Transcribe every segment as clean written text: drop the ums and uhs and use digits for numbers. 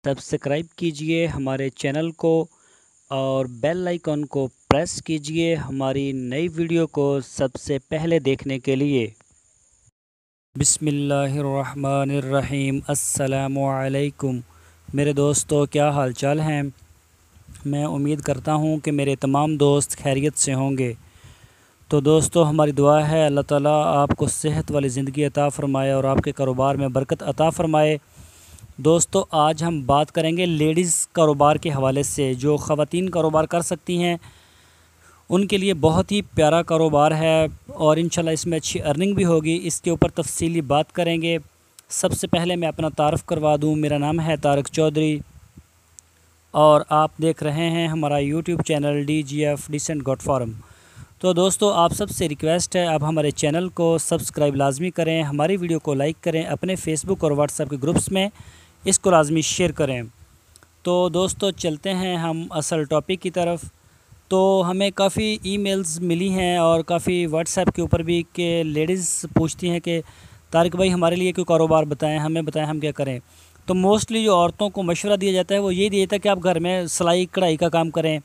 Subscribe कीजिए हमारे channel को और बेल आइकन को प्रेस कीजिए हमारी नई वीडियो को सबसे पहले देखने के लिए। बिस्मिल्लाहिर्रहमानिर्रहीम। अस्सलामु अलैकुम मेरे दोस्तों, क्या हाल चाल हैं। मैं उम्मीद करता हूं कि मेरे तमाम दोस्त खैरियत से होंगे। तो दोस्तों, हमारी दुआ है अल्लाह ताला आपको सेहत वाली ज़िंदगी अता फ़रमाए और आपके कारोबार में बरकत अता फ़रमाए। दोस्तों, आज हम बात करेंगे लेडीज़ कारोबार के हवाले से। जो ख़वातीन कारोबार कर सकती हैं उनके लिए बहुत ही प्यारा कारोबार है और इंशाल्लाह इसमें अच्छी अर्निंग भी होगी। इसके ऊपर तफसीली बात करेंगे। सबसे पहले मैं अपना तारफ़ करवा दूं। मेरा नाम है तारक चौधरी और आप देख रहे हैं हमारा YouTube channel DGF decent goat farm. तो दोस्तों, आप सबसे रिक्वेस्ट है, आप हमारे चैनल को सब्सक्राइब लाजमी करें, हमारी वीडियो को लाइक करें, अपने फ़ेसबुक और व्हाट्सएप के ग्रुप्स में इसको लाजमी शेयर करें। तो दोस्तों, चलते हैं हम असल टॉपिक की तरफ। तो हमें काफ़ी ईमेल्स मिली हैं और काफ़ी व्हाट्सएप के ऊपर भी कि लेडीज़ पूछती हैं कि तारिक भाई हमारे लिए कोई कारोबार बताएं, हमें बताएं हम क्या करें। तो मोस्टली जो औरतों को मशवरा दिया जाता है वो यही दिया जाता है कि आप घर में सिलाई कढ़ाई का काम करें।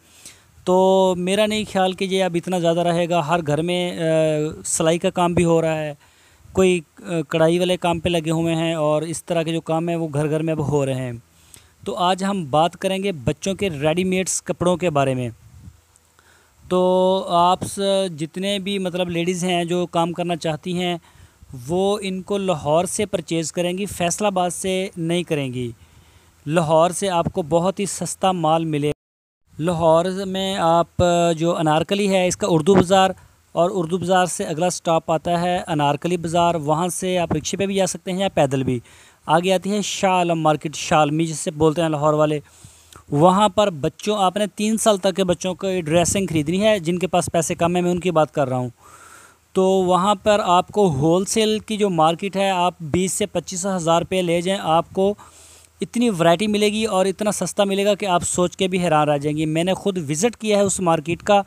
तो मेरा नहीं ख्याल कि ये अब इतना ज़्यादा रहेगा। हर घर में सिलाई का काम भी हो रहा है, कोई कढ़ाई वाले काम पे लगे हुए हैं और इस तरह के जो काम है वो घर घर में अब हो रहे हैं। तो आज हम बात करेंगे बच्चों के रेडीमेड्स कपड़ों के बारे में। तो आप जितने भी मतलब लेडीज़ हैं जो काम करना चाहती हैं वो इनको लाहौर से परचेज़ करेंगी, फ़ैसलाबाद से नहीं करेंगी। लाहौर से आपको बहुत ही सस्ता माल मिलेगा। लाहौर में आप जो अनारकली है इसका उर्दू बाज़ार, और उर्दू बाज़ार से अगला स्टॉप आता है अनारकली बाज़ार। वहाँ से आप रिक्शे पे भी जा सकते हैं या पैदल भी। आगे आती है शाह आलम मार्केट, शालमी जिससे बोलते हैं लाहौर वाले। वहाँ पर बच्चों आपने 3 साल तक के बच्चों को ड्रेसिंग ख़रीदनी है। जिनके पास पैसे कम है मैं उनकी बात कर रहा हूँ। तो वहाँ पर आपको होलसेल की जो मार्केट है, आप 20 से 25 हज़ार रुपये ले जाएँ, आपको इतनी वैरायटी मिलेगी और इतना सस्ता मिलेगा कि आप सोच के भी हैरान रह जाएंगी। मैंने ख़ुद विज़िट किया है उस मार्केट का।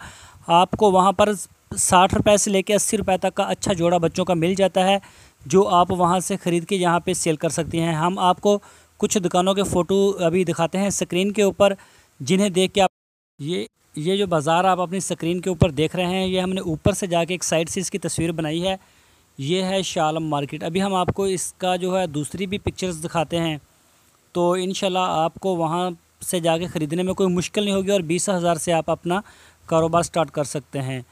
आपको वहाँ पर 60 रुपये से लेकर 80 रुपये तक का अच्छा जोड़ा बच्चों का मिल जाता है, जो आप वहाँ से ख़रीद के यहाँ पे सेल कर सकती हैं। हम आपको कुछ दुकानों के फ़ोटो अभी दिखाते हैं स्क्रीन के ऊपर, जिन्हें देख के आप ये जो बाज़ार आप अपनी स्क्रीन के ऊपर देख रहे हैं, ये हमने ऊपर से जाके एक साइड से इसकी तस्वीर बनाई है। ये है शाह आलम मार्केट। अभी हम आपको इसका जो है दूसरी भी पिक्चर्स दिखाते हैं। तो इंशाल्लाह आपको वहाँ से जाके ख़रीदने में कोई मुश्किल नहीं होगी और 20 हज़ार से आप अपना कारोबार स्टार्ट कर सकते हैं।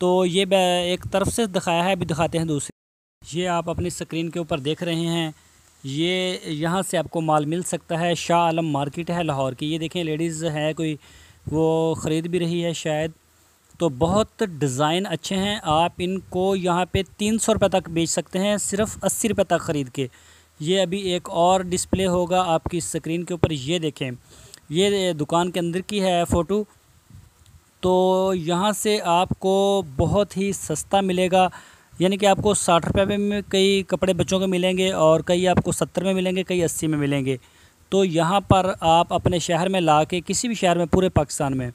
तो ये एक तरफ से दिखाया है, अभी दिखाते हैं दूसरी। ये आप अपनी स्क्रीन के ऊपर देख रहे हैं, ये यहाँ से आपको माल मिल सकता है। शाह आलम मार्केट है लाहौर की। ये देखें लेडीज़ है कोई, वो ख़रीद भी रही है शायद। तो बहुत डिज़ाइन अच्छे हैं। आप इनको यहाँ पे 300 रुपये तक बेच सकते हैं, सिर्फ़ 80 रुपये तक ख़रीद के। ये अभी एक और डिस्प्ले होगा आपकी स्क्रीन के ऊपर, ये देखें, ये दुकान के अंदर की है फ़ोटो। तो यहाँ से आपको बहुत ही सस्ता मिलेगा, यानी कि आपको 60 रुपये में कई कपड़े बच्चों के मिलेंगे और कई आपको 70 में मिलेंगे, कई 80 में मिलेंगे। तो यहाँ पर आप अपने शहर में ला के, किसी भी शहर में पूरे पाकिस्तान में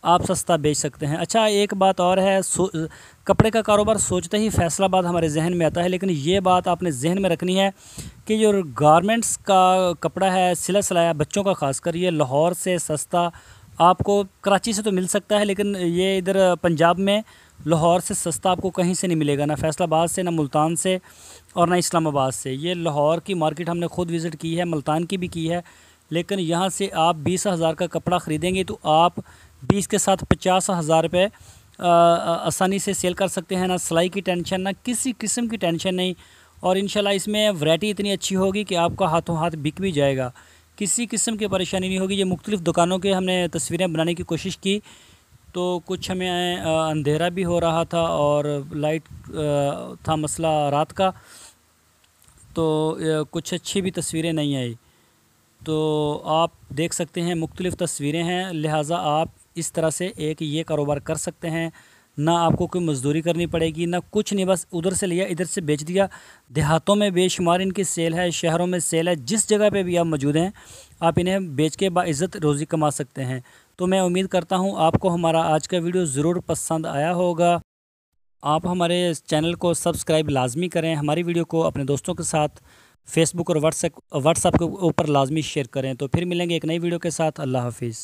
आप सस्ता बेच सकते हैं। अच्छा, एक बात और है, कपड़े का कारोबार सोचते ही फ़ैसलाबाद हमारे जहन में आता है, लेकिन ये बात आपने जहन में रखनी है कि जो गारमेंट्स का कपड़ा है, सिला सिलाया बच्चों का ख़ासकर, ये लाहौर से सस्ता आपको कराची से तो मिल सकता है, लेकिन ये इधर पंजाब में लाहौर से सस्ता आपको कहीं से नहीं मिलेगा, ना फ़ैसलाबाद से, ना मुल्तान से और ना इस्लामाबाद से। ये लाहौर की मार्केट हमने ख़ुद विज़िट की है, मुल्तान की भी की है। लेकिन यहाँ से आप 20 हज़ार का कपड़ा ख़रीदेंगे तो आप 20 के साथ 50 हज़ार रुपये आसानी से सेल कर सकते हैं। ना सिलाई की टेंशन, ना किसी किस्म की टेंशन नहीं। और इंशाल्लाह इसमें वैरायटी इतनी अच्छी होगी कि आपका हाथों हाथ बिक भी जाएगा, किसी किस्म की परेशानी नहीं होगी। ये मुख्तलिफ़ दुकानों के हमने तस्वीरें बनाने की कोशिश की, तो कुछ हमें अंधेरा भी हो रहा था और लाइट था मसला रात का, तो कुछ अच्छी भी तस्वीरें नहीं आई। तो आप देख सकते हैं मुख्तलिफ़ तस्वीरें हैं, लिहाजा आप इस तरह से एक ये कारोबार कर सकते हैं। ना आपको कोई मज़दूरी करनी पड़ेगी, ना कुछ नहीं, बस उधर से लिया इधर से बेच दिया। देहातों में बेशुमार इनकी सेल है, शहरों में सेल है, जिस जगह पे भी आप मौजूद हैं आप इन्हें बेच के बाइज़्ज़त रोज़ी कमा सकते हैं। तो मैं उम्मीद करता हूँ आपको हमारा आज का वीडियो ज़रूर पसंद आया होगा। आप हमारे चैनल को सब्सक्राइब लाजमी करें, हमारी वीडियो को अपने दोस्तों के साथ फेसबुक और व्हाट्सएप के ऊपर लाजमी शेयर करें। तो फिर मिलेंगे एक नई वीडियो के साथ। अल्लाह हाफिज़।